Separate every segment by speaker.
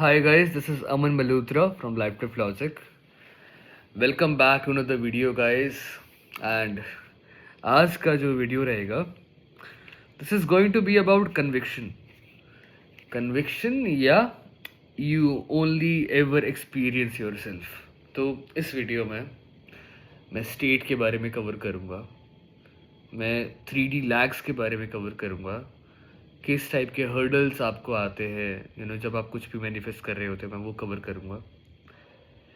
Speaker 1: Hi guys, this is Aman Malhotra from Life Trip Logic. Welcome back to another video guys. And आज का जो video रहेगा, this is going to be about conviction. Conviction या you only ever experience yourself. तो इस video में मैं state के बारे में कवर करूँगा, मैं 3D लैग्स के बारे में कवर करूँगा, किस टाइप के हर्डल्स आपको आते हैं जब आप कुछ भी मैनिफेस्ट कर रहे होते हैं, मैं वो कवर करूँगा।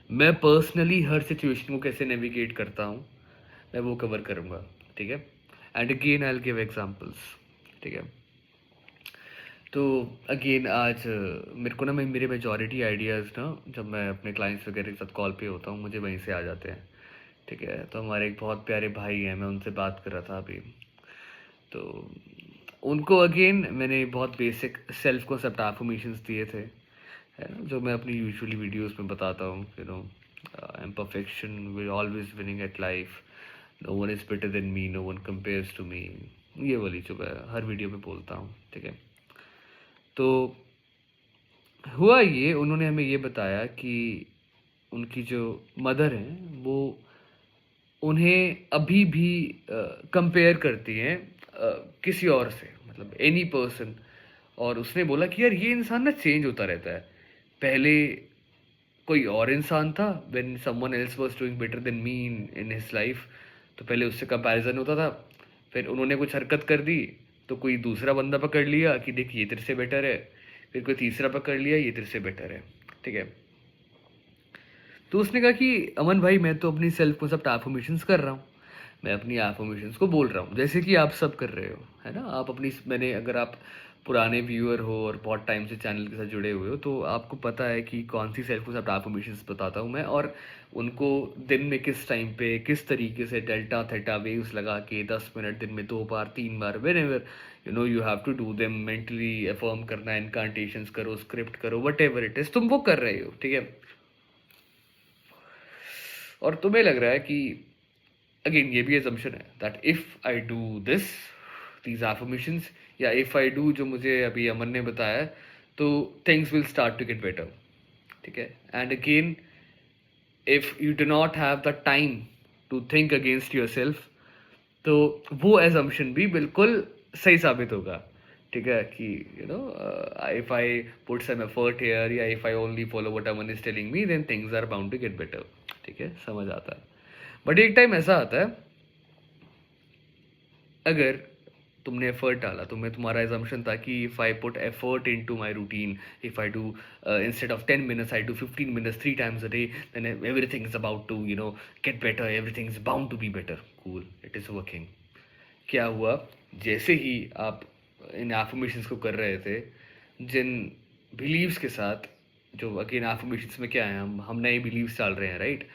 Speaker 1: मैं पर्सनली हर सिचुएशन को कैसे नेविगेट करता हूँ मैं वो कवर करूँगा, ठीक है। And again I will give examples, ठीक है। तो अगेन आज मेरे को मेरे मेजॉरिटी आइडियाज़ जब मैं अपने क्लाइंट्स वगैरह के साथ कॉल पे होता हूँ मुझे वहीं से आ जाते हैं, ठीक है। तो हमारे एक बहुत प्यारे भाई हैं, मैं उनसे बात कर रहा था अभी, तो उनको अगेन मैंने बहुत बेसिक सेल्फ कॉन्सेप्ट एफर्मेशंस दिए थे, है ना, जो मैं अपनी यूजुअली वीडियोस में बताता हूँ। Imperfection will always winning at life, no one is better than me, no one compares to me, ये वाली जो मैं हर वीडियो में बोलता हूँ, ठीक है। तो हुआ ये, उन्होंने हमें ये बताया कि उनकी जो मदर हैं वो उन्हें अभी भी कंपेयर करती हैं किसी और से, मतलब एनी पर्सन। और उसने बोला कि यार ये इंसान ना चेंज होता रहता है, पहले कोई और इंसान था, when someone else was doing better than me in his life, तो पहले उससे कंपैरिजन होता था, फिर उन्होंने कुछ हरकत कर दी तो कोई दूसरा बंदा पकड़ लिया कि देख ये तेरे से बेटर है, फिर कोई तीसरा पकड़ लिया ये तेरे से बेटर है, ठीक है। तो उसने कहा कि अमन भाई मैं तो अपनी सेल्फ कॉन्सेप्ट एफर्मेशंस कर रहा हूँ, मैं अपनी एफर्मेशंस को बोल रहा हूँ जैसे कि आप सब कर रहे हो, है ना। आप अपनी मैंने अगर आप पुराने व्यूअर हो और बहुत टाइम से चैनल के साथ जुड़े हुए हो तो आपको पता है कि कौन सी सेल्फ कॉन्सेप्ट एफर्मेशंस बताता हूँ मैं, और उनको दिन में किस टाइम पे किस तरीके से डेल्टा थीटा वेव्स लगा के 10 मिनट दिन में 2 बार 3 बार whenever you have to do them, mentally affirm करना, इनकांटेशंस करो, स्क्रिप्ट करो, वट एवर इट इज, तुम वो कर रहे हो, ठीक है। और तुम्हें लग रहा है कि अगेन ये भी एजम्पशन है that if I do this these affirmations, या इफ आई डू जो मुझे अभी अमन ने बताया, तो things will start to get better, ठीक है। And again if you do not have the time to think against yourself, तो वो एजम्पशन भी बिल्कुल सही साबित होगा, ठीक है, कि if I put some effort here, या if I only follow what Aman is telling me, then things are bound to get better, ठीक है, समझ आता है। बट एक टाइम ऐसा आता है, अगर तुमने एफर्ट डाला, तुम्हारा एजम्पशन था कि if I put effort into my routine, if I do instead of 10 minutes I do 15 minutes 3 times a day, then everything is about to get better, everything is bound to be better, cool, it is working. क्या हुआ, जैसे ही आप इन affirmations को कर रहे थे, जिन beliefs के साथ, जो अगेन एफर्मेशंस में क्या है, हम नए बिलीव्स डाल रहे हैं, राइट।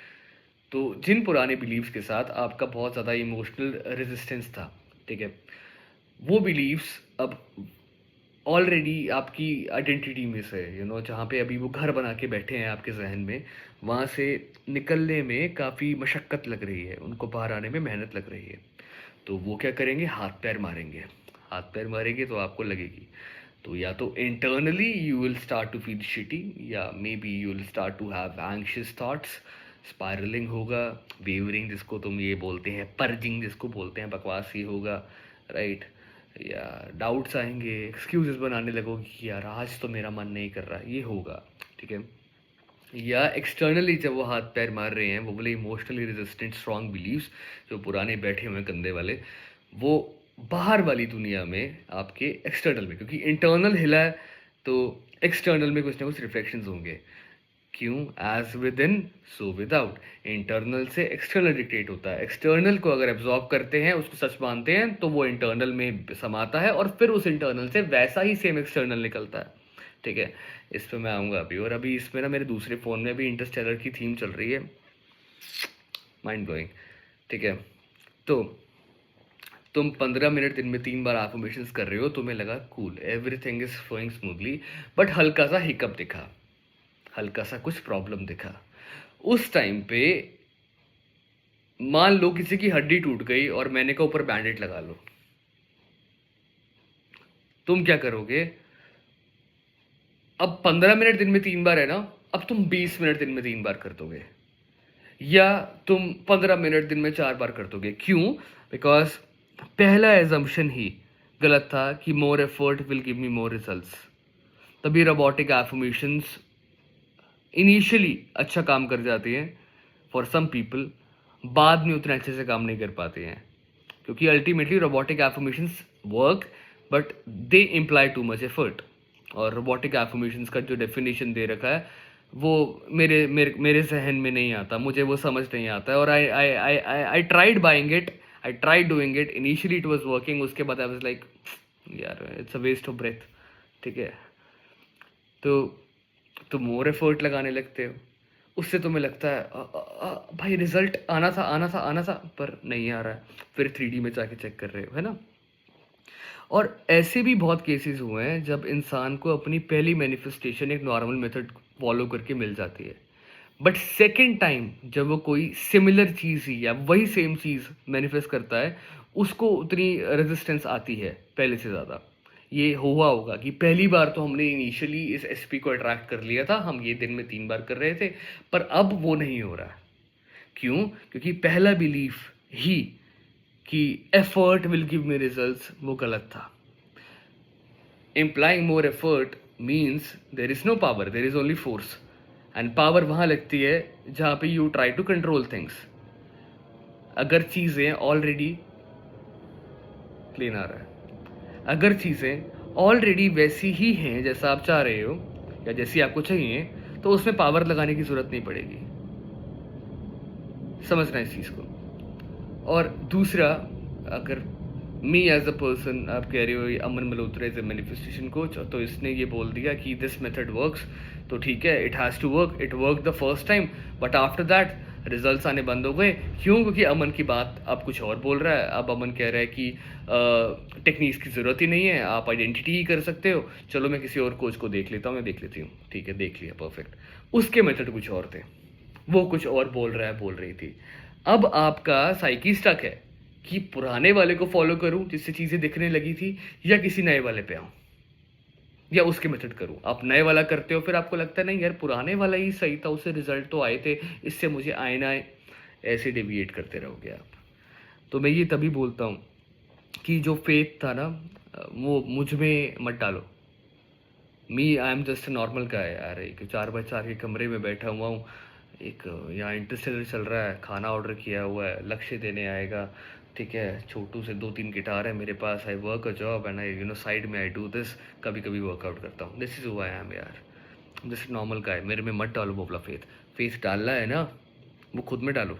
Speaker 1: तो जिन पुराने बिलीव्स के साथ आपका बहुत ज़्यादा इमोशनल रेजिस्टेंस था, ठीक है, वो बिलीव्स अब ऑलरेडी आपकी आइडेंटिटी में से जहाँ पे अभी वो घर बना के बैठे हैं आपके जहन में, वहाँ से निकलने में काफ़ी मशक्क़त लग रही है, उनको बाहर आने में मेहनत लग रही है। तो वो क्या करेंगे, हाथ पैर मारेंगे, हाथ पैर मारेंगे तो आपको लगेगी, तो या तो internally you will start to feel shitty, या maybe you will start to have anxious thoughts, spiralling होगा, वेवरिंग जिसको तुम ये बोलते हैं, पर्जिंग जिसको बोलते हैं, बकवास ही होगा, राइट। या डाउट्स आएंगे, एक्सक्यूजेस बनाने लगोगे कि यार आज तो मेरा मन नहीं कर रहा, ये होगा, ठीक है। या एक्सटर्नली जब वो हाथ पैर मार रहे हैं, वो बोले इमोशनली रेजिस्टेंट स्ट्रॉन्ग बिलीव्स जो पुराने बैठे हुए हैं कंधे वाले, वो बाहर वाली दुनिया में आपके एक्सटर्नल में, क्योंकि इंटरनल हिला है तो एक्सटर्नल में कुछ ना कुछ रिफ्लेक्शंस होंगे। क्यों, as within so without, internal से एक्सटर्नल डिक्टेट होता है, एक्सटर्नल को अगर एब्जॉर्ब करते हैं, उसको सच मानते हैं, तो वो इंटरनल में समाता है, और फिर उस इंटरनल से वैसा ही सेम एक्सटर्नल निकलता है, ठीक है। इस पर मैं आऊँगा अभी, और अभी इसमें मेरे दूसरे फ़ोन में भी इंटरस्टेलर की थीम चल रही है, माइंड ब्लोइंग, ठीक है। तो तुम 15 मिनट दिन में 3 बार एफर्मेशंस कर रहे हो, तुम्हें लगा cool, everything is flowing smoothly, but हल्का सा हिकअप दिखा, हल्का सा कुछ प्रॉब्लम दिखा। उस टाइम पे मान लो किसी की हड्डी टूट गई और मैंने कहा ऊपर बैंडेड लगा लो, तुम क्या करोगे, अब 15 मिनट दिन में 3 बार है ना, अब तुम 20 मिनट दिन में 3 बार कर दोगे, या तुम 15 मिनट दिन में 4 बार कर दोगे। क्यों? बिकॉज पहला एजम्पशन ही गलत था कि more effort will give me more results. तभी रोबोटिक एफर्मेशंस इनिशियली अच्छा काम कर जाती हैं फॉर सम पीपल, बाद में उतने अच्छे से काम नहीं कर पाते हैं, क्योंकि ultimately robotic affirmations work but they imply too much effort. और रोबोटिक एफर्मेशंस का जो डेफिनेशन दे रखा है वो मेरे मेरे मेरे जहन में नहीं आता, मुझे वो समझ नहीं आता है। और I tried buying it, I tried doing it, initially it was working, उसके बाद आई वाज लाइक यार it's a waste of breath. ठीक है, तो तुम मोर एफर्ट लगाने लगते हो, उससे तुम्हें लगता है भाई रिजल्ट आना था आना था आना था, पर नहीं आ रहा है, फिर 3D में जाके चेक कर रहे हो, है ना। और ऐसे भी बहुत केसेस हुए हैं जब इंसान को अपनी पहली मैनिफेस्टेशन एक नॉर्मल मेथड फॉलो करके मिल जाती है, बट सेकेंड टाइम जब वो कोई सिमिलर चीज़ ही या वही सेम चीज़ मैनिफेस्ट करता है, उसको उतनी रेजिस्टेंस आती है पहले से ज़्यादा। ये हुआ होगा कि पहली बार तो हमने इनिशियली इस एसपी को अट्रैक्ट कर लिया था, हम ये दिन में 3 बार कर रहे थे, पर अब वो नहीं हो रहा है। क्यों? क्योंकि पहला बिलीफ ही कि effort will give me results वो गलत था। Implying more effort means there is no power, there is only force. And power वहाँ लगती है जहाँ पे you try to control things. अगर चीज़ें ऑलरेडी क्लीन आ रहा है, अगर चीज़ें ऑलरेडी वैसी ही हैं जैसा आप चाह रहे हो या जैसी आपको चाहिए, तो उसमें पावर लगाने की ज़रूरत नहीं पड़ेगी। समझना इस चीज़ को। और दूसरा, अगर मी एज अ पर्सन, आप कह रहे हो Aman Malhotra is a manifestation coach, तो इसने ये बोल दिया कि दिस मेथड वर्क्स, तो ठीक है, it has to work, it work the first time, but after that results आने बंद हो गए। क्यों? क्योंकि अमन की बात अब कुछ और बोल रहा है। अब अमन कह रहा है कि टेक्निक्स की ज़रूरत ही नहीं है, आप आइडेंटिटी ही कर सकते हो, चलो मैं किसी और कोच को देख लेता हूँ, मैं देख लेती हूँ। ठीक है, देख लिया, परफेक्ट। उसके मेथड कुछ और थे, वो कुछ और बोल रहा है, बोल रही थी। अब आपका साइकी स्टक है कि पुराने वाले को फॉलो करूं जिससे चीज़ें दिखने लगी थी, या किसी नए वाले पे आऊं, या उसके मेथड करूं। आप नए वाला करते हो, फिर आपको लगता है नहीं यार पुराने वाला ही सही था, उससे रिजल्ट तो आए थे, इससे मुझे आए ना आए, ऐसे डेविएट करते रहोगे आप। तो मैं ये तभी बोलता हूँ कि जो फेथ था ना, वो मुझ में मत डालो। Me I am just normal guy यार, एक 4x4 के कमरे में बैठा हुआ हूँ, एक यहाँ इंटरस्टेलर चल रहा है, खाना ऑर्डर किया हुआ है, लक्ष्य देने आएगा, ठीक है, छोटू से 2-3 गिटार है मेरे पास, I work a job and I side में आई डू दिस, कभी कभी वर्कआउट करता हूँ, this is who I am यार, जस्ट नॉर्मल गाय। मेरे में मत डालो वो वाला फेथ। फेथ डालना है ना, वो खुद में डालो।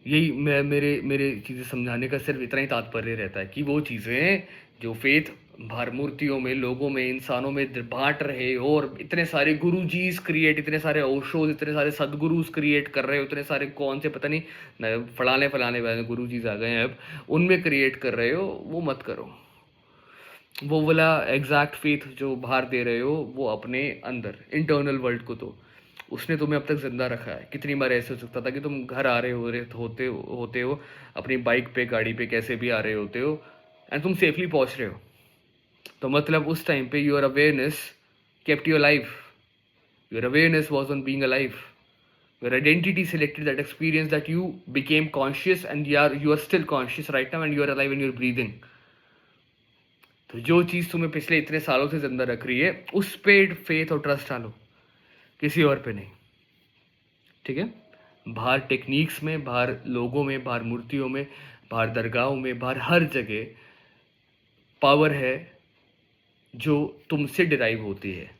Speaker 1: यही मैं मेरे मेरे चीज़ें समझाने का सिर्फ इतना ही तात्पर्य रहता है कि वो चीज़ें जो फेथ भार मूर्तियों में, लोगों में, इंसानों में बांट रहे हो, और इतने सारे गुरु जीज क्रिएट, इतने सारे ओशोज, इतने सारे सदगुरुज क्रिएट कर रहे हो, इतने सारे कौन से पता नहीं फलाने फलाने वाले गुरु जीज आ गए हैं अब, उनमें क्रिएट कर रहे हो, वो मत करो। वो वाला एग्जैक्ट फेथ जो बाहर दे रहे हो, वो अपने अंदर इंटरनल वर्ल्ड को दो। उसने तुम्हें अब तक जिंदा रखा है। कितनी बार ऐसे हो सकता था कि तुम घर आ रहे होते हो अपनी बाइक पे, गाड़ी पे, कैसे भी आ रहे होते हो, एंड तुम सेफली पहुंच रहे हो, तो मतलब उस टाइम पे your awareness kept your life, your awareness was on being alive, your identity selected that experience that you became conscious, and you are still conscious right now, and you are alive and you're breathing. तो जो चीज़ तुम्हें पिछले इतने सालों से जिंदा रख रही है, उस पे फेथ और ट्रस्ट डालो, किसी और पे नहीं। ठीक है, बाहर टेक्निक्स में, बाहर लोगों में, बाहर मूर्तियों में, बाहर दरगाहों में, बाहर हर जगह पावर है जो तुमसे डिराइव होती है।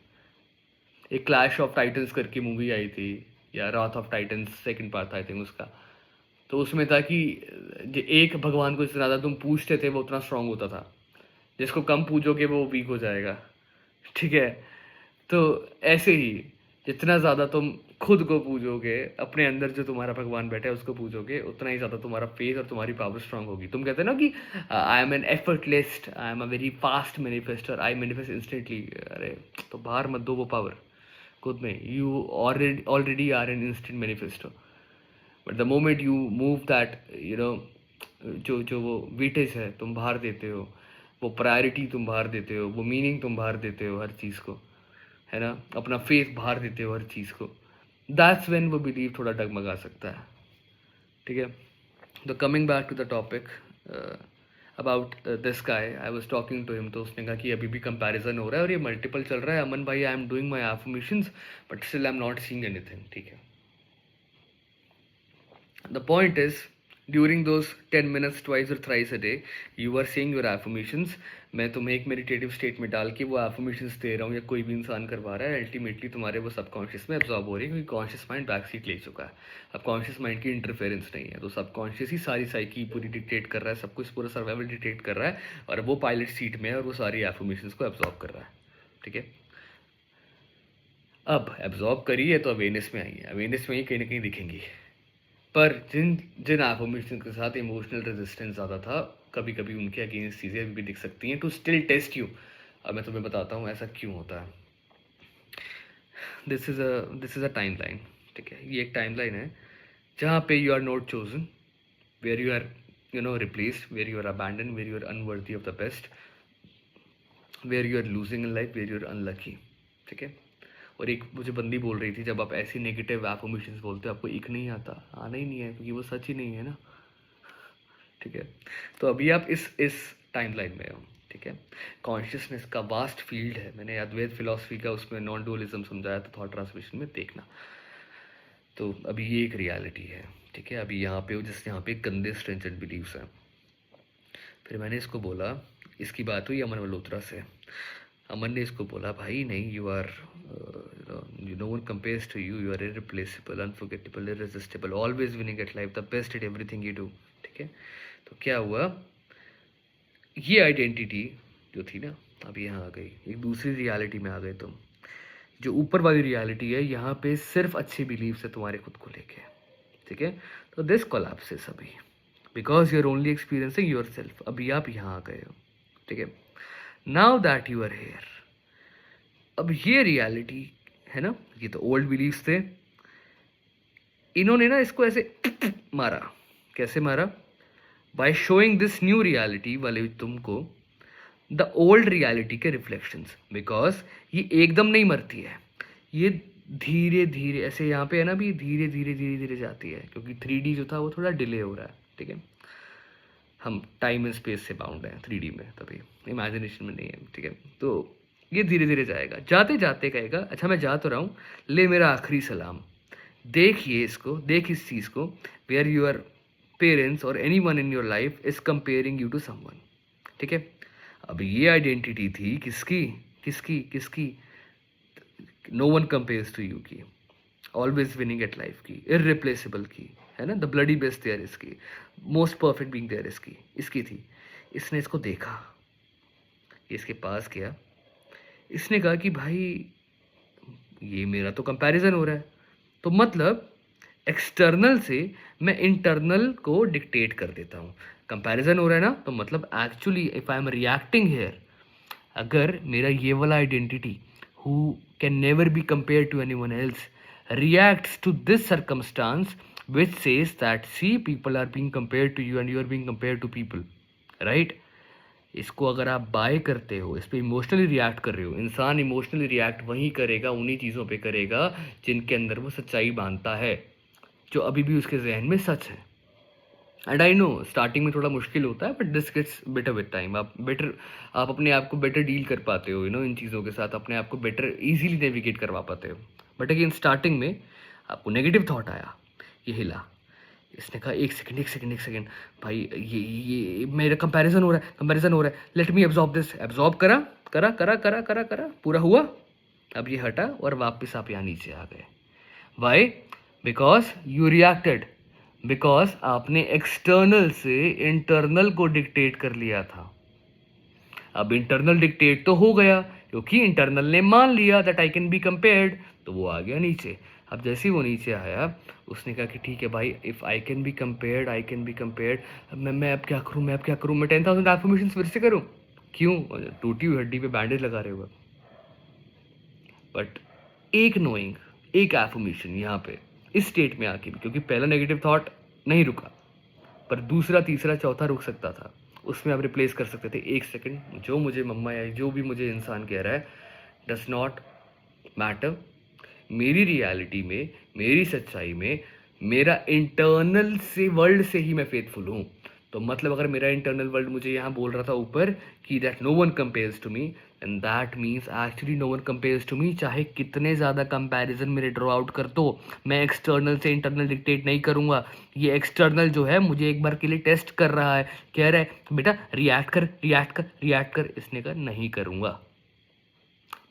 Speaker 1: एक क्लैश ऑफ टाइटन्स करके मूवी आई थी, या राथ ऑफ टाइटन्स सेकंड पार्ट था आई थिंक उसका, तो उसमें था कि एक भगवान को जितना ज़्यादा तुम पूजते थे वो उतना स्ट्रांग होता था, जिसको कम पूजोगे वो वीक हो जाएगा। ठीक है, तो ऐसे ही जितना ज़्यादा तुम खुद को पूजोगे, अपने अंदर जो तुम्हारा भगवान बैठा है उसको पूजोगे, उतना ही ज़्यादा तुम्हारा फेथ और तुम्हारी पावर स्ट्रांग होगी। तुम कहते हो ना कि I am an effortless, I am a very fast manifester, I manifest instantly. अरे तो बाहर मत दो वो पावर खुद में, you already are an instant manifestor, but the moment you move that जो जो वो वेटेज है तुम बाहर देते हो, वो प्रायोरिटी तुम बाहर देते हो, वो मीनिंग तुम बाहर देते हो हर चीज़ को, है ना, अपना फेस बाहर देते हो हर चीज़ को, दैट्स व्हेन वो बिलीव थोड़ा डगमगा सकता है। ठीक है, तो coming back to the topic about this guy, I was talking to him, तो उसने कहा कि अभी भी कंपैरिजन हो रहा है और ये मल्टीपल चल रहा है, अमन भाई I am doing my affirmations but still I am not seeing anything. ठीक है, the point is during those 10 minutes twice or thrice a day you are saying your affirmations, मैं तुम्हें एक मेडिटेटिव स्टेट में डाल के वो affirmations दे रहा हूँ या कोई भी इंसान करवा रहा है, अल्टीमेटली तुम्हारे वो सबकॉन्शियस में एब्जॉर्ब हो रही है, क्योंकि कॉन्शियस माइंड बैक सीट ले चुका है। अब कॉन्शियस माइंड की इंटरफेरेंस नहीं है, तो सबकॉन्शियस ही सारी साइकी पूरी डिक्टेट कर रहा है, सब कुछ पूरा सर्वाइवल डिक्टेट कर रहा है, और वो पायलट सीट में है और वो सारी एफर्मेशंस को एब्जॉर्ब कर रहा है। ठीक है, अब एब्जॉर्ब करी है तो अवेयरनेस में आई है, अवेयरनेस में ही कहीं ना कहीं दिखेंगी, पर जिन जिन एफर्मेशन के साथ इमोशनल रेजिस्टेंस ज़्यादा था, कभी कभी उनके अगेंस्ट चीज़ें अभी भी दिख सकती हैं, टू स्टिल टेस्ट यू। अब मैं तुम्हें बताता हूँ ऐसा क्यों होता है। This is a timeline. ठीक है, ये एक टाइम लाइन है जहाँ पे you are not chosen, where you are replaced, where you are abandon, where you are unworthy of the best, where you are losing in life, where you are unlucky. ठीक है, और एक मुझे बंदी बोल रही थी, जब आप ऐसी नेगेटिव एफर्मेशंस बोलते हो आपको एक नहीं आता, आना ही नहीं है, क्योंकि वो सच ही नहीं है ना। ठीक है, तो अभी आप इस टाइम लाइन में हो। ठीक है, कॉन्शियसनेस का वास्ट फील्ड है, मैंने अद्वैत फिलॉसफी का उसमें नॉन डुअलिज्म समझाया था थॉट ट्रांसमिशन में, देखना। तो अभी ये एक रियलिटी है। ठीक है, अभी यहाँ पे हो जिस यहाँ पे गंदे स्ट्रेंचर्ड बिलीव्स हैं। फिर मैंने इसको बोला, इसकी बात हुई अमन मल्होत्रा से, अमन ने इसको बोला भाई नहीं, you are no one compares to you, you are irreplaceable, unforgettable, irresistible, always winning at life, the best at everything you do. ठीक है, तो क्या हुआ, ये आइडेंटिटी जो थी ना, अब यहाँ आ गई, एक दूसरी रियलिटी में आ गए तुम। जो ऊपर वाली रियलिटी है यहाँ पे सिर्फ अच्छे बिलीव्स है तुम्हारे खुद को लेके। ठीक है, तो दिस कोलैप्सेस अभी, because you are only experiencing yourself. अभी आप यहाँ आ गए हो। ठीक है, now that you are here, अब ये रियलिटी है ना, ये तो ओल्ड बिलीव्स थे, इन्होंने ना इसको ऐसे मारा। कैसे मारा, by showing this new reality वाले तुमको द ओल्ड रियलिटी के रिफ्लेक्शंस, बिकॉज ये एकदम नहीं मरती है, ये धीरे धीरे ऐसे यहाँ पे है ना, भी धीरे धीरे धीरे धीरे जाती है, क्योंकि 3D जो था वो थोड़ा डिले हो रहा है। ठीक है, हम टाइम एंड स्पेस से बाउंड हैं 3D में, तभी इमेजिनेशन में नहीं है। ठीक है, तो ये धीरे धीरे जाएगा, जाते जाते कहेगा अच्छा मैं जा तो रहा हूँ, ले मेरा आखिरी सलाम, देखिए इसको, देख इस चीज़ को, वेयर योर पेरेंट्स और any one in your life is comparing you to someone. ठीक है, अब ये आइडेंटिटी थी किसकी किसकी किसकी, no one compares to you की, ऑलवेज विनिंग एट लाइफ की, इररिप्लेसेबल की, है ना, द ब्लडी बेस्ट देयर इसकी, मोस्ट परफेक्ट बीइंग देयर इसकी थी। इसने इसको देखा, इसके पास गया, इसने कहा कि भाई ये मेरा तो कंपैरिजन हो रहा है, तो मतलब एक्सटर्नल से मैं इंटरनल को डिक्टेट कर देता हूँ। कंपैरिजन हो रहा है ना, तो मतलब actually if I am reacting here, अगर मेरा ये वाला identity who can never be compare to anyone else reacts to this circumstance which says that see people are being compared to you and you are being compared to people, right? इसको अगर आप bye करते हो, इस पर emotionally react कर रहे हो, इंसान इमोशनली रिएक्ट वहीं करेगा, उन्हीं चीज़ों पे करेगा जिनके अंदर वो सच्चाई मानता है, जो अभी भी उसके जहन में सच है। एंड आई नो स्टार्टिंग में थोड़ा मुश्किल होता है, but this gets better with time. आप अपने आप को बेटर डील कर पाते हो, इन चीज़ों के साथ अपने आप को बेटर ईजिली नेविगेट करवा पाते हो। बट अगेन स्टार्टिंग में आपको नेगेटिव थॉट आया, ये हिला, इसने कहा एक सेकंड भाई ये मेरा कंपैरिजन हो रहा है, let me absorb this, absorb करा पूरा हुआ, अब ये हटा और वापस आप यहाँ नीचे आ गए। Why, because you reacted, because आपने एक्सटर्नल से इंटरनल को डिक्टेट कर लिया था। अब इंटरनल डिक्टेट तो हो गया, क्योंकि इंटरनल ने मान लिया that I can be compared, तो वो आ गया नीचे। अब जैसे ही वो नीचे आया, उसने कहा कि ठीक है भाई, if I can be compared, मैं अब क्या करूँ, मैं 10,000 एफर्मेशंस फिर से करूँ, क्यों, टूटी हुई हड्डी पे बैंडेज लगा रहे हो। बट एक नोइंग, एक एफर्मेशन यहाँ पे इस स्टेट में आके भी, क्योंकि पहला नेगेटिव थॉट नहीं रुका, पर दूसरा तीसरा चौथा रुक सकता था, उसमें आप रिप्लेस कर सकते थे। एक सेकंड, जो मुझे मम्मा या जो भी मुझे इंसान कह रहा है डज नॉट मैटर, मेरी रियलिटी में, मेरी सच्चाई में, मेरा इंटरनल से वर्ल्ड से ही मैं फेथफुल हूँ। तो मतलब अगर मेरा इंटरनल वर्ल्ड मुझे यहाँ बोल रहा था ऊपर कि that no one compares to me, and that means actually no one compares to me. चाहे कितने ज़्यादा कंपैरिजन मेरे ड्रॉ आउट कर दो, मैं एक्सटर्नल से इंटरनल डिक्टेट नहीं करूँगा। ये एक्सटर्नल जो है मुझे एक बार के लिए टेस्ट कर रहा है, कह रहा है बेटा रिएक्ट कर, रिएक्ट कर, रिएक्ट कर। इसने कहा नहीं करूँगा।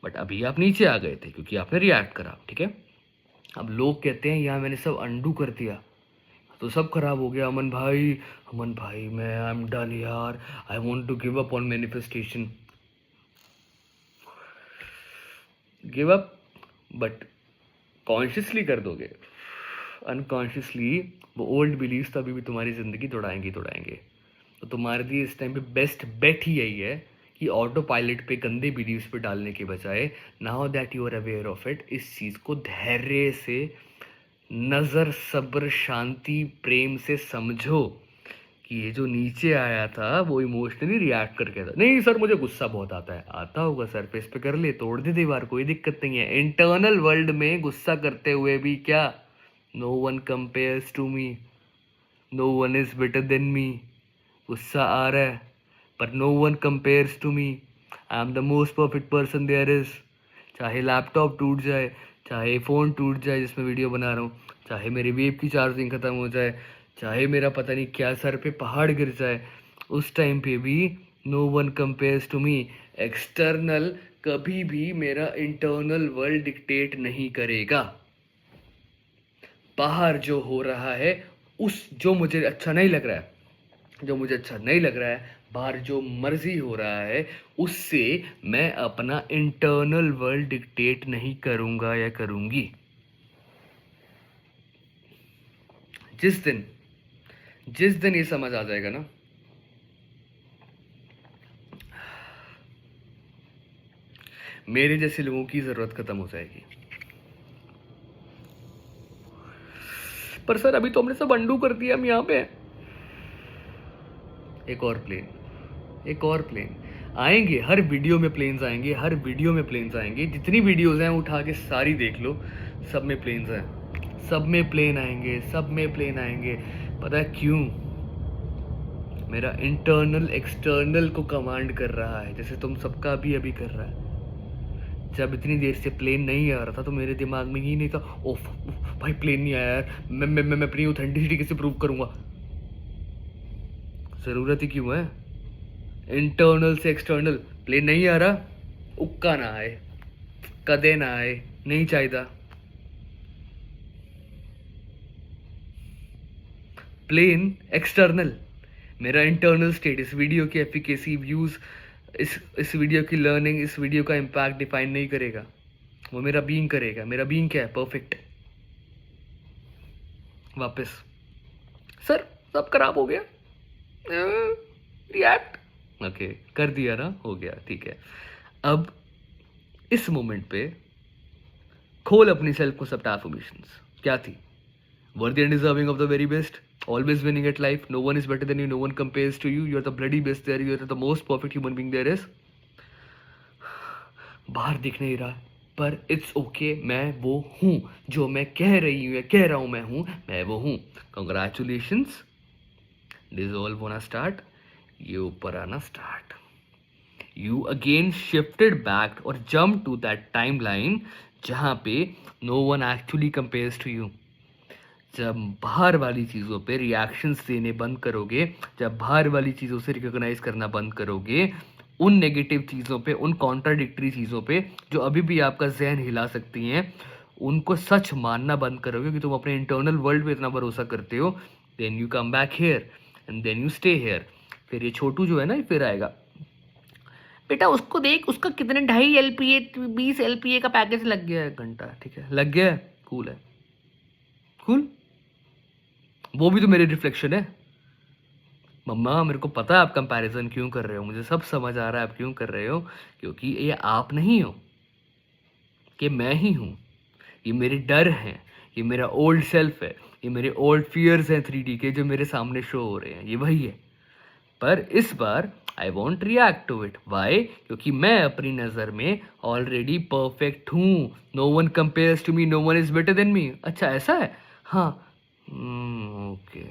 Speaker 1: बट अभी आप नीचे आ गए थे क्योंकि आपने रिएक्ट करा, ठीक है। अब लोग कहते हैं यार मैंने सब अंडू कर दिया तो सब खराब हो गया। अमन भाई मैं आई एम डन यार, I want to give up on manifestation. Give up, but consciously कर दोगे, अनकॉन्शियसली वो ओल्ड बिलीव्स अभी भी तुम्हारी ज़िंदगी दौड़ाएंगे। तो तुम्हारे लिए इस टाइम पे बेस्ट बेट ही यही है कि ऑटो पायलट पे गंदे बिलीव्स पे डालने के बजाय, now that you are aware of it, इस चीज़ को धैर्य से, नज़र, सब्र, शांति, प्रेम से समझो कि ये जो नीचे आया था वो इमोशनली रिएक्ट करके था। नहीं सर मुझे गुस्सा बहुत आता है, आता होगा, सरफेस पे कर ले, तोड़ दे दीवार, कोई दिक्कत नहीं है। इंटरनल वर्ल्ड में गुस्सा करते हुए भी क्या, no one compares to me, no one is better than me. गुस्सा आ रहा है पर no one compares to me, I am the most perfect person there is. चाहे लैपटॉप टूट जाए, चाहे फ़ोन टूट जाए जिसमें वीडियो बना रहा हूँ, चाहे मेरी वेब की चार्जिंग ख़त्म हो जाए, चाहे मेरा पता नहीं क्या सर पे पहाड़ गिर जाए, उस टाइम पे भी no one compares to me. External कभी भी मेरा इंटरनल वर्ल्ड डिक्टेट नहीं करेगा। बाहर जो हो रहा है, उस जो मुझे अच्छा नहीं लग रहा है, बाहर जो मर्जी हो रहा है, उससे मैं अपना इंटरनल वर्ल्ड डिक्टेट नहीं करूंगा या करूंगी। जिस दिन ये समझ आ जाएगा ना, मेरे जैसे लोगों की जरूरत खत्म हो जाएगी। पर सर अभी तो हमने सब अंडू कर दिया, हम यहाँ पे हैं। एक और प्लेन आएंगे, हर वीडियो में प्लेन्स आएंगे, जितनी वीडियोस हैं उठा के सारी देख लो, सब में प्लेन्स हैं, सब में प्लेन आएंगे। पता है क्यों? मेरा इंटरनल एक्सटर्नल को कमांड कर रहा है, जैसे तुम सबका भी अभी कर रहा है। जब इतनी देर से प्लेन नहीं आ रहा था तो मेरे दिमाग में ही नहीं था ओफ भाई प्लेन नहीं आया यार, मैं अपनी ऑथेंटिसिटी कैसे प्रूव करूंगा। ज़रूरत ही क्यों है? इंटरनल से एक्सटर्नल प्लेन नहीं आ रहा, उक्का ना आए, कदे ना आए, नहीं चाहिए। प्लेन एक्सटर्नल, मेरा इंटरनल स्टेट, इस वीडियो की एफिकेसी, व्यूज़, इस वीडियो की लर्निंग, इस वीडियो का इम्पैक्ट डिफाइन नहीं करेगा, वो मेरा बीइंग करेगा। मेरा बीइंग क्या है? परफेक्ट। वापस सर सब खराब हो गया, रिएक्ट ओके कर दिया ना, हो गया, ठीक है। अब इस मोमेंट पे खोल अपनी सेल्फ को सब एफर्मेशंस क्या थी। वर्दी and deserving of the very best, always winning at life, no one is better than you, no one compares to you, you are the bloody best there, you are the most perfect human being there is। बाहर दिख नहीं रहा पर it's okay, मैं वो हूँ जो मैं कह रही हूँ या कह रहा हूँ, मैं वो हूँ। कंग्रेचुलेशंस, डिजोल्व होना स्टार्ट, ये ऊपर आना start. You again shifted back और jump to that timeline जहाँ पे no one actually compares to you. जब बाहर वाली चीज़ों पे रिएक्शंस देने बंद करोगे, जब बाहर वाली चीज़ों से रिकॉग्नाइज करना बंद करोगे, उन नेगेटिव चीज़ों पे, उन कॉन्ट्राडिक्टरी चीज़ों पे जो अभी भी आपका जहन हिला सकती हैं, उनको सच मानना बंद करोगे कि तुम अपने इंटरनल वर्ल्ड पे इतना भरोसा करते हो, then you come back here and then you stay here. फिर ये छोटू जो है ना, फिर आएगा, बेटा उसको देख, उसका कितने 2.5 LPA 20 LPA का पैकेज लग गया है, घंटा, ठीक है, लग गया है, कूल है, कूल, वो भी तो मेरे रिफ्लेक्शन है। मम्मा मेरे को पता है आप कंपैरिजन क्यों कर रहे हो, मुझे सब समझ आ रहा है आप क्यों कर रहे हो, क्योंकि ये आप नहीं हो, कि मैं ही हूँ। ये मेरे डर हैं, ये मेरा ओल्ड सेल्फ है, ये मेरे ओल्ड फियर्स हैं 3D के जो मेरे सामने शो हो रहे हैं, ये वही है। पर इस बार I won't react to it. Why? क्योंकि मैं अपनी नज़र में ऑलरेडी परफेक्ट हूँ. No one compares to me, no one is better than me. अच्छा ऐसा है. हाँ. ओके.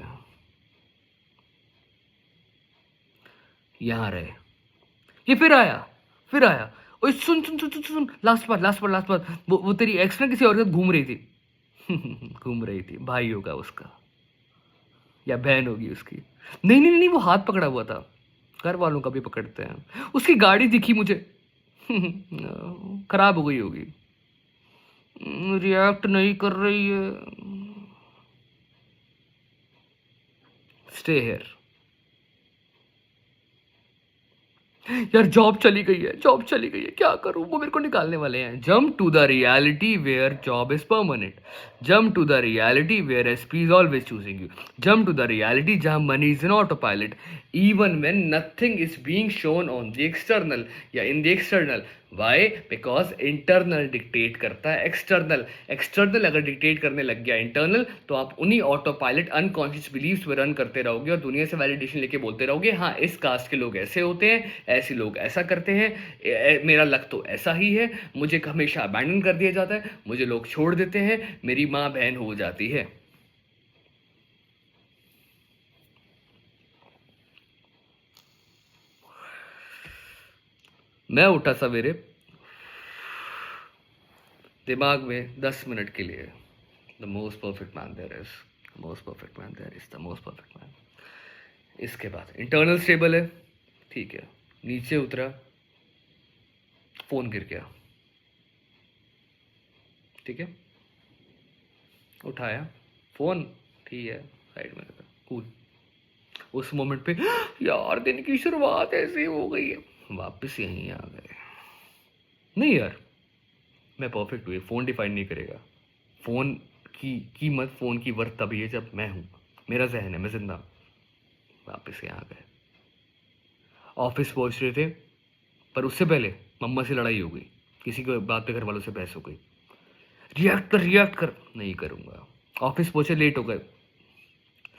Speaker 1: यहाँ रहे. ये फिर आया, फिर आया. ओए सुन सुन सुन सुन सुन, लास्ट बार लास्ट बार लास्ट बार. वो तेरी एक्स ना किसी और के साथ घूम रही थी. घूम रही थी. भाई होगा उसका या बहन होगी उसकी. नहीं नहीं नहीं, वो हाथ पकड़ा हुआ था. घर वालों का भी पकड़ते हैं. उसकी गाड़ी दिखी मुझे. खराब हो गई होगी. रिएक्ट नहीं कर रही है. Stay here. यार जॉब चली गई है, जॉब चली गई है, क्या करूं? वो मेरे को निकालने वाले हैं. Jump to the reality where job is permanent. Jump to the reality where SP is always choosing you. Jump to the reality जहां money is in autopilot even when nothing is being shown on the external या in the external. Why? Because internal dictate करता है external. External अगर dictate करने लग गया internal, तो आप उन्हीं ऑटो पायलट अनकॉन्शियस बिलीव्स पे रन करते रहोगे और दुनिया से वैलिडेशन लेके बोलते रहोगे, हाँ इस कास्ट के लोग ऐसे होते हैं, ऐसे लोग ऐसा करते हैं, मेरा लक तो ऐसा ही है, मुझे हमेशा अबैंडन कर दिया जाता है, मुझे लोग छोड़ देते हैं, मेरी माँ बहन हो जाती है. मैं उठा सवेरे, दिमाग में 10 मिनट के लिए the most perfect man there is, most perfect man there is, the most perfect man. इसके बाद इंटरनल स्टेबल है, ठीक है. नीचे उतरा, फोन गिर गया, ठीक है. उठाया फोन, ठीक है, साइड में रखा, कूल. उस मोमेंट पे यार दिन की शुरुआत ऐसे हो गई है, वापस यहीं आ गए. नहीं यार, मैं परफेक्ट हुई, फोन डिफाइन नहीं करेगा. फोन की कीमत, फोन की वर्थ तभी है जब मैं हूं, मेरा जहन है, मैं जिंदा. वापस यहाँ आ गए. ऑफिस पहुंच रहे थे, पर उससे पहले मम्मा से लड़ाई हो गई, किसी की बात पे घर वालों से बहस हो गई. रिएक्ट कर, रिएक्ट कर. नहीं करूंगा. ऑफिस पहुंचे, लेट हो गए.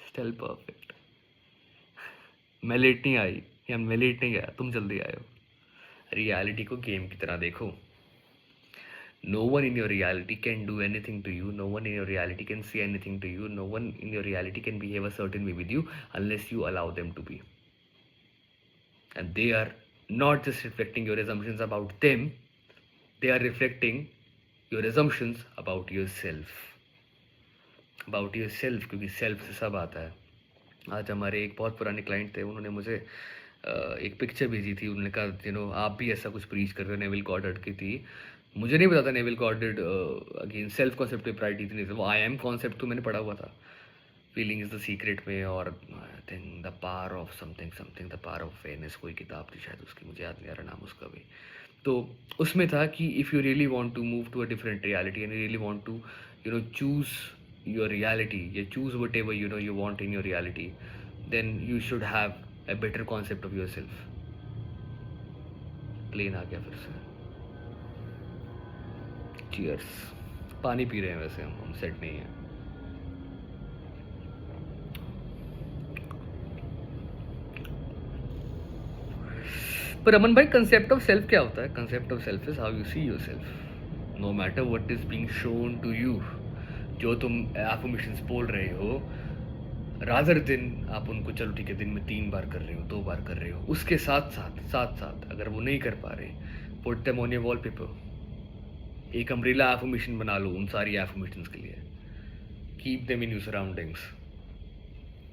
Speaker 1: Still perfect. मैं लेट नहीं आई या मैं लेट नहीं गया, तुम जल्दी आए हो. रियलिटी को गेम की तरह देखो. No one in your reality can do anything to you. No one in your reality can say anything to you. No one in your reality can behave a certain way with you unless you allow them to be. And they are not just reflecting your assumptions about them, they are reflecting your assumptions about yourself. About yourself, क्योंकि self से सब आता है. आज हमारे एक बहुत पुराने क्लाइंट थे, उन्होंने मुझे एक पिक्चर भेजी थी. उन्होंने कहा यू नो आप भी ऐसा कुछ प्रीच कर रहे हो. नेविल गॉडर्ड की थी. मुझे नहीं पता था नेविल गॉडर्ड अगेन सेल्फ कॉन्सेप्ट पे प्रायोरिटी थी. नहीं, वो आई एम कॉन्सेप्ट तो मैंने पढ़ा हुआ था, फीलिंग इज द सीक्रेट में, और I think the power of something something, the power of fairness, कोई किताब थी शायद उसकी, मुझे याद नहीं आ रहा नाम उसका भी. तो उसमें था कि if you really want to move to a different reality and really want to you know choose your reality, या choose whatever you know you want in your reality, then you should have a better concept of yourself. Plane आ गया फिर से. Cheers. पानी P रहे हैं वैसे हम सेट नहीं है. पर अमन भाई, कंसेप्ट ऑफ सेल्फ क्या होता है? Concept of self is how you see yourself, no matter what is being shown to you. जो तुम एफर्मेशंस बोल रहे हो, रादर दिन आप उनको, चलो ठीक है दिन में 3 बार कर रहे हो, 2 बार कर रहे हो, उसके साथ साथ अगर वो नहीं कर पा रहे, put them on your wallpaper. एक अम्ब्रेला एफर्मेशन बना लो उन सारी एफर्मेशंस के लिए. Keep them in your surroundings.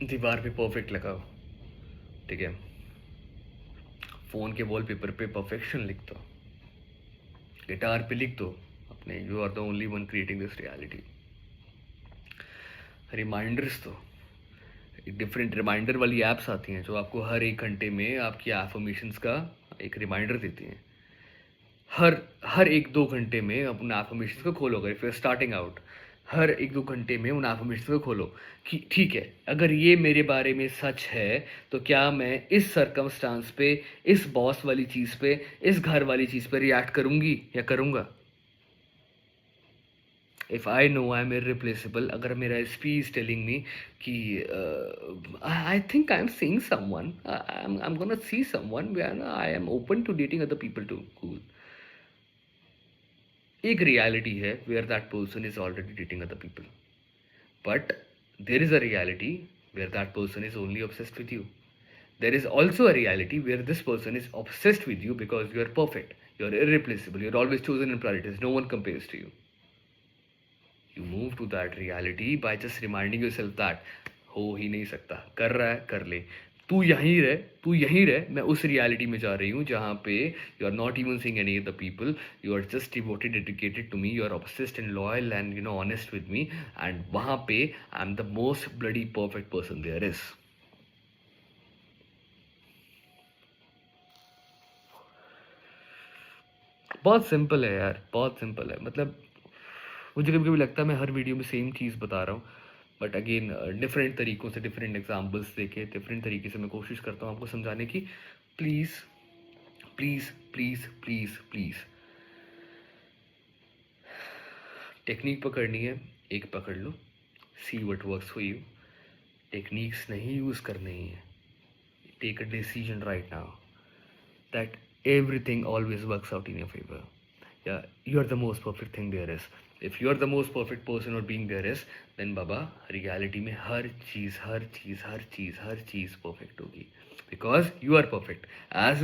Speaker 1: दीवार पे परफेक्ट लगाओ, ठीक है. फ़ोन के वॉलपेपर पे परफेक्शन लिख दो. गिटार पे लिख दो अपने, you are the only one creating this reality. Reminders दो. डिफरेंट रिमाइंडर वाली ऐप्स आती हैं जो आपको हर 1 घंटे में आपकी एफर्मेशंस का एक रिमाइंडर देती हैं. हर 1-2 घंटे में अपने एफर्मेशंस को खोलो. अगर फिर स्टार्टिंग आउट, हर 1-2 घंटे में उन एफर्मेशंस को खोलो कि ठीक है, अगर ये मेरे बारे में सच है तो क्या मैं इस सर्कमस्टांस पे, इस बॉस वाली चीज़ पे, इस घर वाली चीज़ पे रिएक्ट करूँगी या करूँगा. If I know I am irreplaceable, अगर मेरा एसपी इज टेलिंग मी कि I think I am seeing someone, I am gonna see someone, I am open to dating other people too, cool. एक reality है where that person is already dating other people, but there is a reality where that person is only obsessed with you. There is also a reality where this person is obsessed with you because you are perfect, you are irreplaceable, you're always chosen in priorities, no one compares to you. You move to that reality by just reminding yourself that हो ही नहीं सकता, कर रहा है कर ले, तू यहीं रह, तू यहीं रह, मैं उस रियलिटी में जा रही हूँ जहाँ पे you are not even seeing any of the people, you are just devoted dedicated to me, you are obsessed and loyal and honest with me, and वहाँ पे I am the most bloody perfect person there is. बहुत simple है यार, बहुत simple है। मतलब मुझे कभी कभी लगता है मैं हर वीडियो में सेम चीज़ बता रहा हूँ, बट अगेन डिफरेंट तरीक़ों से, डिफरेंट एग्जांपल्स देके, डिफरेंट तरीके से मैं कोशिश करता हूँ आपको समझाने की। Please please please please please, technique पकड़नी है, एक पकड़ लो, see what works for you. Techniques नहीं यूज़ करनी है, take a decision right now that everything always works out in your favor. Yeah, you are the most perfect thing there is. If you are the most perfect person or being there is, then बाबा reality में हर चीज़ हर चीज़ हर चीज़ हर चीज़ परफेक्ट होगी, because you are perfect as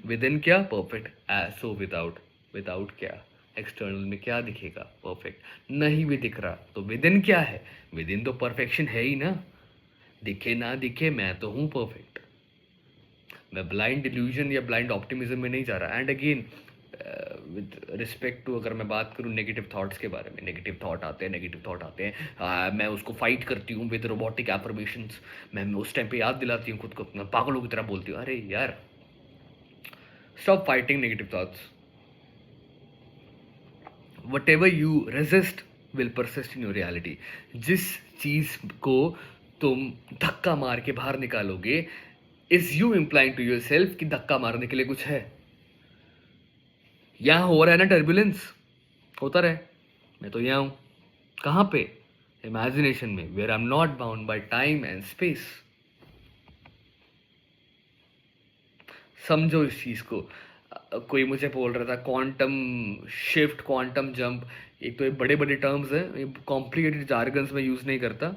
Speaker 1: within क्या perfect, as so without, without क्या, एक्सटर्नल में क्या दिखेगा, परफेक्ट नहीं भी दिख रहा तो विद इन क्या है, विद इन तो परफेक्शन है ही ना, दिखे ना दिखे मैं तो हूँ परफेक्ट। मैं ब्लाइंड डिल्यूजन या ब्लाइंड ऑप्टिमिज्म में नहीं जा रहा। And again with respect to, अगर मैं बात करूँ नेगेटिव थॉट्स के बारे में, नेगेटिव थॉट आते हैं, नेगेटिव थॉट आते हैं, मैं उसको फाइट करती हूँ विद रोबोटिक एफर्मेशंस, मैं उस टाइम पे याद दिलाती हूँ खुद को, मैं पागलों की तरह बोलती हूँ, अरे यार stop fighting negative thoughts, whatever you resist will persist in your reality. जिस चीज़ को तुम धक्का मार के बाहर निकालोगे, is you implying to yourself कि धक्का मारने के लिए कुछ है। यहां हो रहा है ना टर्बुलेंस, होता रहे, मैं तो यहां हूं, कहां पे, इमेजिनेशन में, where I am not bound by time and space. समझो इस चीज को। कोई मुझे बोल रहा था क्वांटम शिफ्ट, क्वांटम जंप, एक तो ये बड़े बड़े टर्म्स हैं, ये कॉम्प्लिकेटेड जार्गन्स में यूज़ नहीं करता,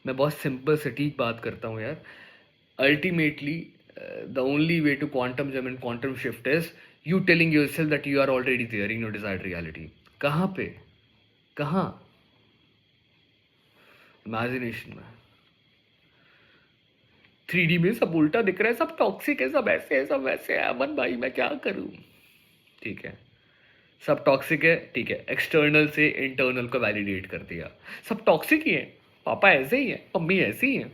Speaker 1: मैं बहुत सिंपल सटीक बात करता हूँ यार। Ultimately, the only way to quantum jump and quantum shift is you telling yourself that you are already there in your desired reality. कहाँ पे, कहाँ, इमेजिनेशन में। 3D में सब उल्टा दिख रहा है, सब टॉक्सिक है, सब ऐसे है, सब वैसे है। अमन भाई मैं क्या करूँ, ठीक है, सब टॉक्सिक है, ठीक है, एक्सटर्नल से इंटरनल को वैलिडेट कर दिया, सब टॉक्सिक ही है, पापा ऐसे ही है, मम्मी ऐसी ही है,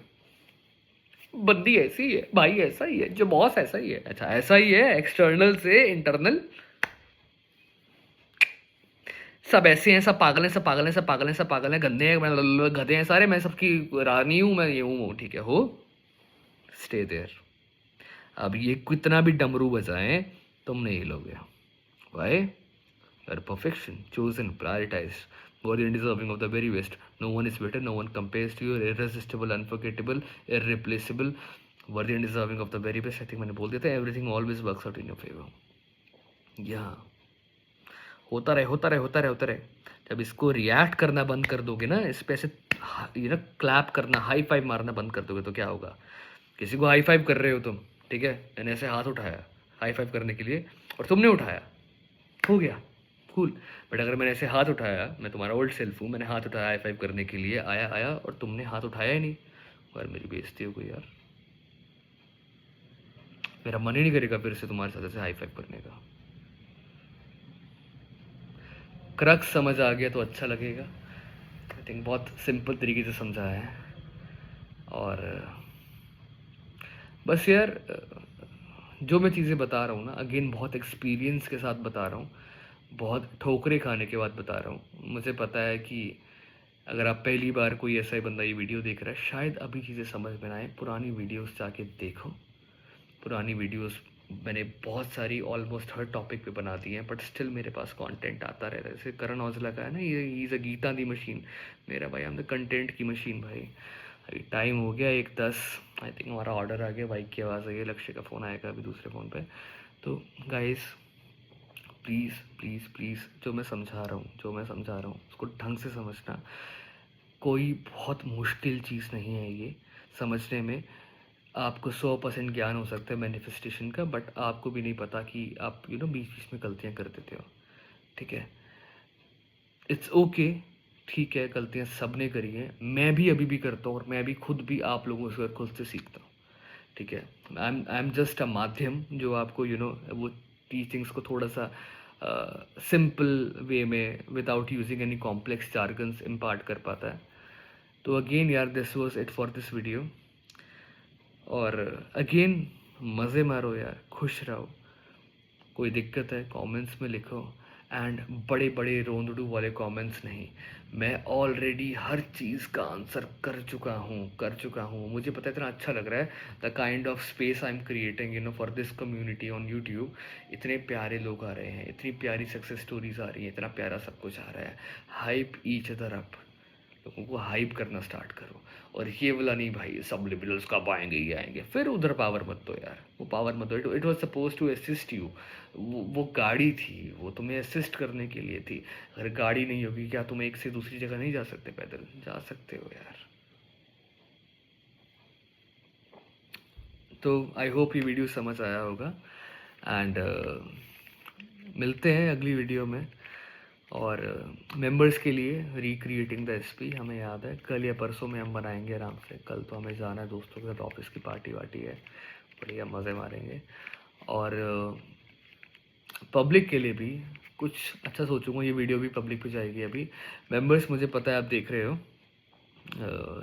Speaker 1: बंदी ऐसी ही है, भाई ऐसा ही है, जो बॉस ऐसा ही है। अच्छा ऐसा ही है, एक्सटर्नल से इंटरनल सब ऐसे हैं, सब पागल हैं, सब पागल हैं, सब पागल हैं, सब पागल हैं, गंदे हैं, गधे हैं सारे, मैं सबकी रानी हूँ, मैं ये हूँ, ठीक है, हो स्टे देयर। अब ये कितना भी डमरू बजाएं तुम नहीं हिलोगे। Why, your perfection, chosen, prioritise, worthy and deserving of the very best. No one is better, no one compares to you, irresistible, unforgettable, irreplaceable, worthy and deserving of the very best. I think मैंने बोल दिया था, everything always works out in your favor. Yeah. होता रहे होता रहे होता रहे होता रहे। जब इसको रिएक्ट करना बंद कर दोगे ना, इस पे ऐसे क्लैप करना, हाई फाइव मारना बंद कर दोगे तो क्या होगा। किसी को हाई फाइव कर रहे हो तुम, ठीक है, मैंने ऐसे हाथ उठाया हाई फाइव करने के लिए और तुमने उठाया, हो गया कूल। बट अगर मैंने ऐसे हाथ उठाया, मैं तुम्हारा ओल्ड सेल्फ हूँ, मैंने हाथ उठाया हाई फाइव करने के लिए, आया आया और तुमने हाथ उठाया ही नहीं, और मेरी बेइज्जती हो गई यार, मेरा मन ही नहीं करेगा फिर से तुम्हारे साथ ऐसे हाई फाइव करने का। क्रक्स समझ आ गया तो अच्छा लगेगा। आई थिंक बहुत सिंपल तरीके से समझाया है, और बस यार जो मैं चीज़ें बता रहा हूँ ना, अगेन बहुत एक्सपीरियंस के साथ बता रहा हूँ, बहुत ठोकरे खाने के बाद बता रहा हूँ। मुझे पता है कि अगर आप पहली बार कोई ऐसा ही बंदा ये वीडियो देख रहा है, शायद अभी चीज़ें समझ में ना आए, पुरानी वीडियोस जाके देखो, पुरानी वीडियोस मैंने बहुत सारी ऑलमोस्ट हर टॉपिक पे बना दी हैं, बट स्टिल मेरे पास कंटेंट आता रहता है। जैसे करण औजला का है ना, ये ही इज़ अ गीता दी मशीन। मेरा भाई हम द कंटेंट की मशीन भाई। अभी टाइम हो गया 1:10, आई थिंक हमारा ऑर्डर आ गया, बाइक की आवाज़ आई है, लक्ष्य का फ़ोन आएगा अभी दूसरे फ़ोन पे। तो गाइस प्लीज़ प्लीज़ प्लीज़, जो मैं समझा रहा हूँ उसको ढंग से समझना। कोई बहुत मुश्किल चीज़ नहीं है ये समझने में। आपको 100% ज्ञान हो सकता है मैनिफेस्टेशन का, बट आपको भी नहीं पता कि आप बीच बीच में गलतियाँ कर देते हो। ठीक है, इट्स ओके, ठीक है, गलतियाँ सब ने करी हैं, मैं भी अभी भी करता हूँ, और मैं भी खुद भी आप लोगों से खुद से सीखता हूँ। ठीक है, आई एम जस्ट अ माध्यम जो आपको वो टीचिंग्स को थोड़ा सा सिंपल वे में without using any complex jargons impart कर पाता है। तो अगेन यार, this was it for this video. और अगेन मज़े मारो यार, खुश रहो। कोई दिक्कत है कमेंट्स में लिखो, एंड बड़े बड़े रोंदड़ू वाले कमेंट्स नहीं। मैं ऑलरेडी हर चीज़ का आंसर कर चुका हूँ। मुझे पता है इतना अच्छा लग रहा है, the kind of space I am creating for this community on YouTube. इतने प्यारे लोग आ रहे हैं, इतनी प्यारी सक्सेस स्टोरीज आ रही हैं, इतना प्यारा सब कुछ आ रहा है। हाइप ईच अदर अप, लोगों को हाइप करना स्टार्ट करो। और ये वाला नहीं भाई, सब लिबरल्स कब आएंगे, ये आएंगे, फिर उधर पावर मत दो यार, वो पावर मत दो। It was suppose to assist you. वो गाड़ी थी, वो तुम्हें असिस्ट करने के लिए थी। अगर गाड़ी नहीं होगी, क्या तुम एक से दूसरी जगह नहीं जा सकते? पैदल जा सकते हो यार। तो आई होप ये वीडियो समझ आया होगा, एंड मिलते हैं अगली वीडियो में। और मेंबर्स के लिए रिक्रिएटिंग द एसपी हमें याद है, कल या परसों में हम बनाएंगे आराम से। कल तो हमें जाना है दोस्तों के साथ, ऑफिस की पार्टी वार्टी है, बढ़िया मज़े मारेंगे। और पब्लिक के लिए भी कुछ अच्छा सोचूंगा, ये वीडियो भी पब्लिक पे जाएगी अभी। मेंबर्स, मुझे पता है आप देख रहे हो,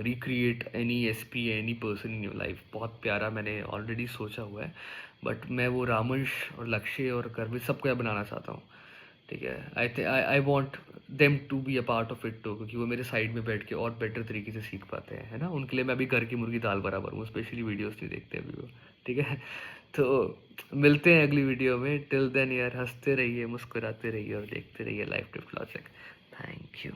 Speaker 1: recreate any SP any person in your life, बहुत प्यारा मैंने ऑलरेडी सोचा हुआ है। बट मैं वो रामंश और लक्ष्य और करवी सबको बनाना चाहता हूँ। ठीक है, I want them to be a part of it too, क्योंकि वो मेरे साइड में बैठ के और बेटर तरीके से सीख पाते हैं, है ना। उनके लिए मैं अभी घर की मुर्गी दाल बराबर हूँ, स्पेशली वीडियोस नहीं देखते अभी वो। ठीक है, तो मिलते हैं अगली वीडियो में। टिल देन यार, हंसते रहिए, मुस्कुराते रहिए और देखते रहिए life trip logic. Thank you.